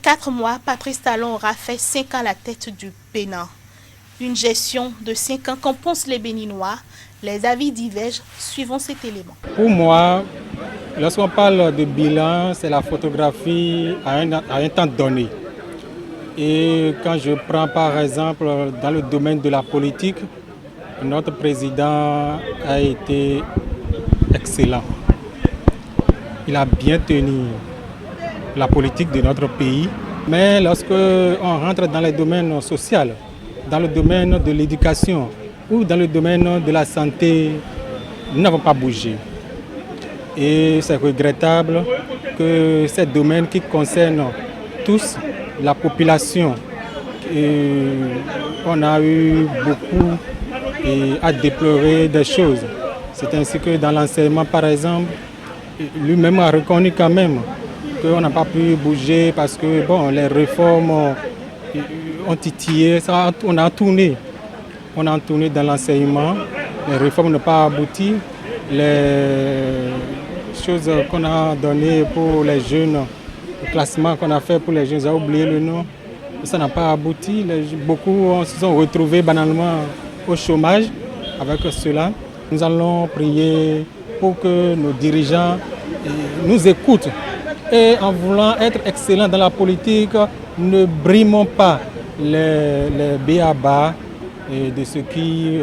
4 mois, Patrice Talon aura fait 5 ans à la tête du Bénin. Une gestion de 5 ans qu'en pensent les Béninois. Les avis divergent suivant cet élément. Pour moi, lorsqu'on parle de bilan, c'est la photographie à un temps donné. Et quand je prends par exemple dans le domaine de la politique, notre président a été excellent. Il a bien tenu la politique de notre pays. Mais lorsque on rentre dans le domaine social, dans le domaine de l'éducation ou dans le domaine de la santé, nous n'avons pas bougé. Et c'est regrettable que ces domaines qui concernent tous la population, on a eu beaucoup à déplorer des choses. C'est ainsi que dans l'enseignement, par exemple, lui-même a reconnu quand même qu'on n'a pas pu bouger parce que bon, les réformes ont titillé, on a tourné dans l'enseignement, les réformes n'ont pas abouti, les choses qu'on a données pour les jeunes, le classement qu'on a fait pour les jeunes, j'ai oublié le nom, ça n'a pas abouti, beaucoup se sont retrouvés banalement au chômage avec cela. Nous allons prier pour que nos dirigeants nous écoutent. Et en voulant être excellents dans la politique, ne brimons pas les b.a.-ba de ce qui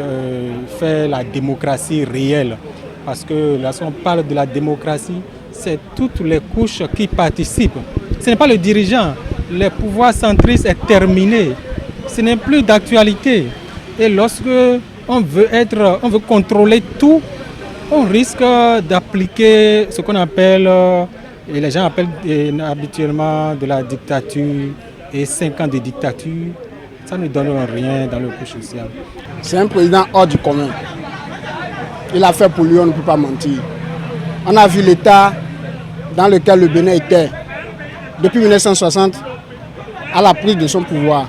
fait la démocratie réelle. Parce que lorsqu'on parle de la démocratie, c'est toutes les couches qui participent. Ce n'est pas le dirigeant. Le pouvoir centriste est terminé. Ce n'est plus d'actualité. Et lorsque on veut contrôler tout, on risque d'appliquer ce qu'on appelle, et les gens appellent habituellement de la dictature, et 5 ans de dictature, ça ne donne rien dans le couche social. C'est un président hors du commun. Il a fait pour lui, on ne peut pas mentir. On a vu l'état dans lequel le Bénin était depuis 1960 à la prise de son pouvoir.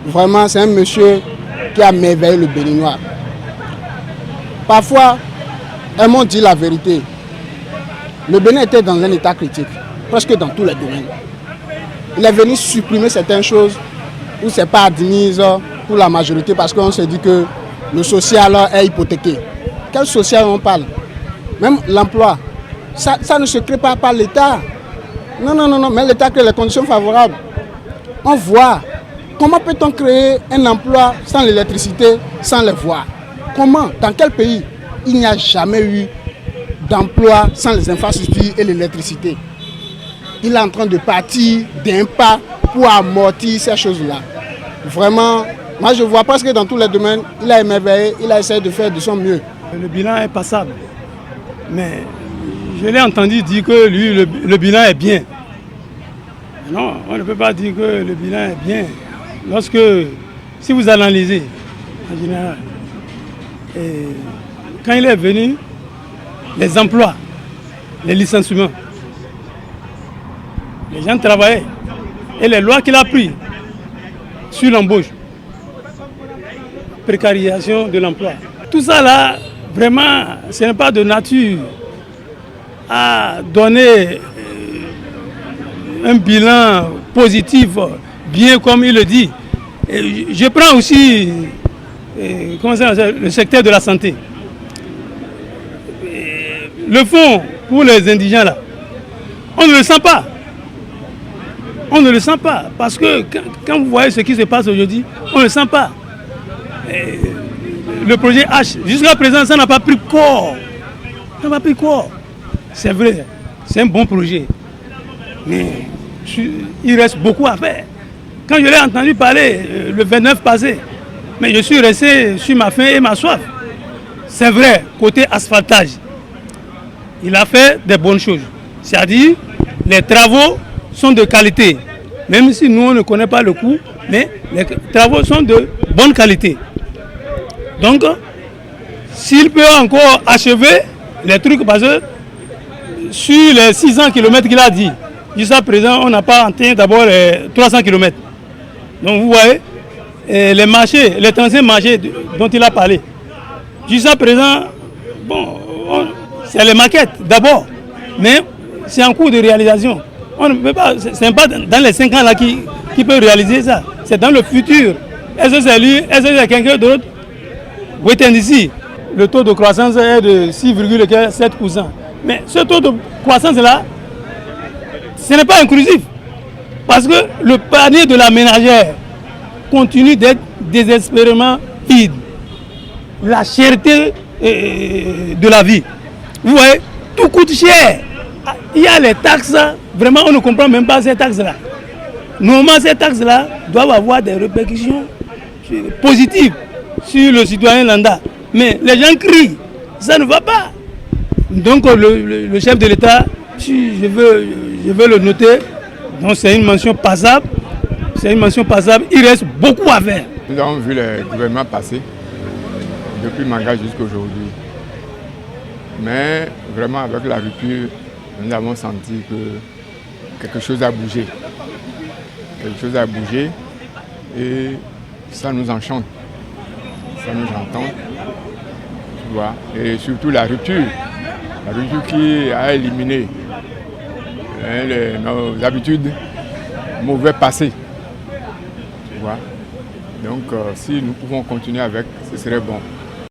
Vraiment, c'est un monsieur qui a merveillé le Béninois. Parfois, elles m'ont dit la vérité. Le Bénin était dans un état critique, presque dans tous les domaines. Il est venu supprimer certaines choses où ce n'est pas admis pour la majorité parce qu'on se dit que le social est hypothéqué. Quel social on parle? Même l'emploi, ça ne se crée pas par l'État. Non, mais l'État crée les conditions favorables. On voit comment peut-on créer un emploi sans l'électricité, sans les voies? Comment? Dans quel pays il n'y a jamais eu d'emploi sans les infrastructures et l'électricité? Il est en train de partir d'un pas pour amortir ces choses-là. Vraiment, moi je vois presque dans tous les domaines, il a émerveillé, il a essayé de faire de son mieux. Le bilan est passable, mais je l'ai entendu dire que lui, le bilan est bien. Non, on ne peut pas dire que le bilan est bien. Lorsque, si vous analysez, en général, quand il est venu, les emplois, les licenciements, les gens travaillaient. Et les lois qu'il a prises sur l'embauche, précarisation de l'emploi, tout ça là, vraiment, ce n'est pas de nature à donner un bilan positif, bien comme il le dit. Et je prends aussi le secteur de la santé. Le fonds pour les indigents là, on ne le sent pas. On ne le sent pas parce que quand vous voyez ce qui se passe aujourd'hui, on ne le sent pas. Le projet H, jusqu'à présent, ça n'a pas pris corps. Ça n'a pas pris corps. C'est vrai, c'est un bon projet. Mais il reste beaucoup à faire. Quand je l'ai entendu parler le 29 passé, mais je suis resté sur ma faim et ma soif. C'est vrai, côté asphaltage, il a fait des bonnes choses. C'est-à-dire, les travaux sont de qualité. Même si nous, on ne connaît pas le coût, mais les travaux sont de bonne qualité. Donc, s'il peut encore achever les trucs, parce que sur les 600 km qu'il a dit, jusqu'à présent, on n'a pas atteint d'abord les 300 km. Donc, vous voyez, les marchés, les 35 marchés dont il a parlé, jusqu'à présent, bon, c'est les maquettes d'abord, mais c'est en cours de réalisation. On ne peut pas, ce n'est pas dans les 5 ans là qui peut réaliser ça. C'est dans le futur. Est-ce que c'est lui? Est-ce que c'est quelqu'un d'autre? Wait and see. Le taux de croissance est de 6,7%. Mais ce taux de croissance là, ce n'est pas inclusif. Parce que le panier de la ménagère continue d'être désespérément vide. La cherté de la vie. Vous voyez, tout coûte cher. Il y a les taxes, vraiment on ne comprend même pas ces taxes-là. Normalement, ces taxes-là doivent avoir des répercussions positives sur le citoyen lambda. Mais les gens crient, ça ne va pas. Donc le chef de l'État, si je veux le noter, donc c'est une mention passable. C'est une mention passable, il reste beaucoup à faire. Nous avons vu les gouvernements passer, depuis Manga jusqu'à aujourd'hui. Mais vraiment avec la rupture, nous avons senti que quelque chose a bougé. Quelque chose a bougé et ça nous enchante. Ça nous entend. Tu vois. Et surtout la rupture qui a éliminé nos habitudes mauvais passées. Tu vois. Donc si nous pouvons continuer avec, ce serait bon.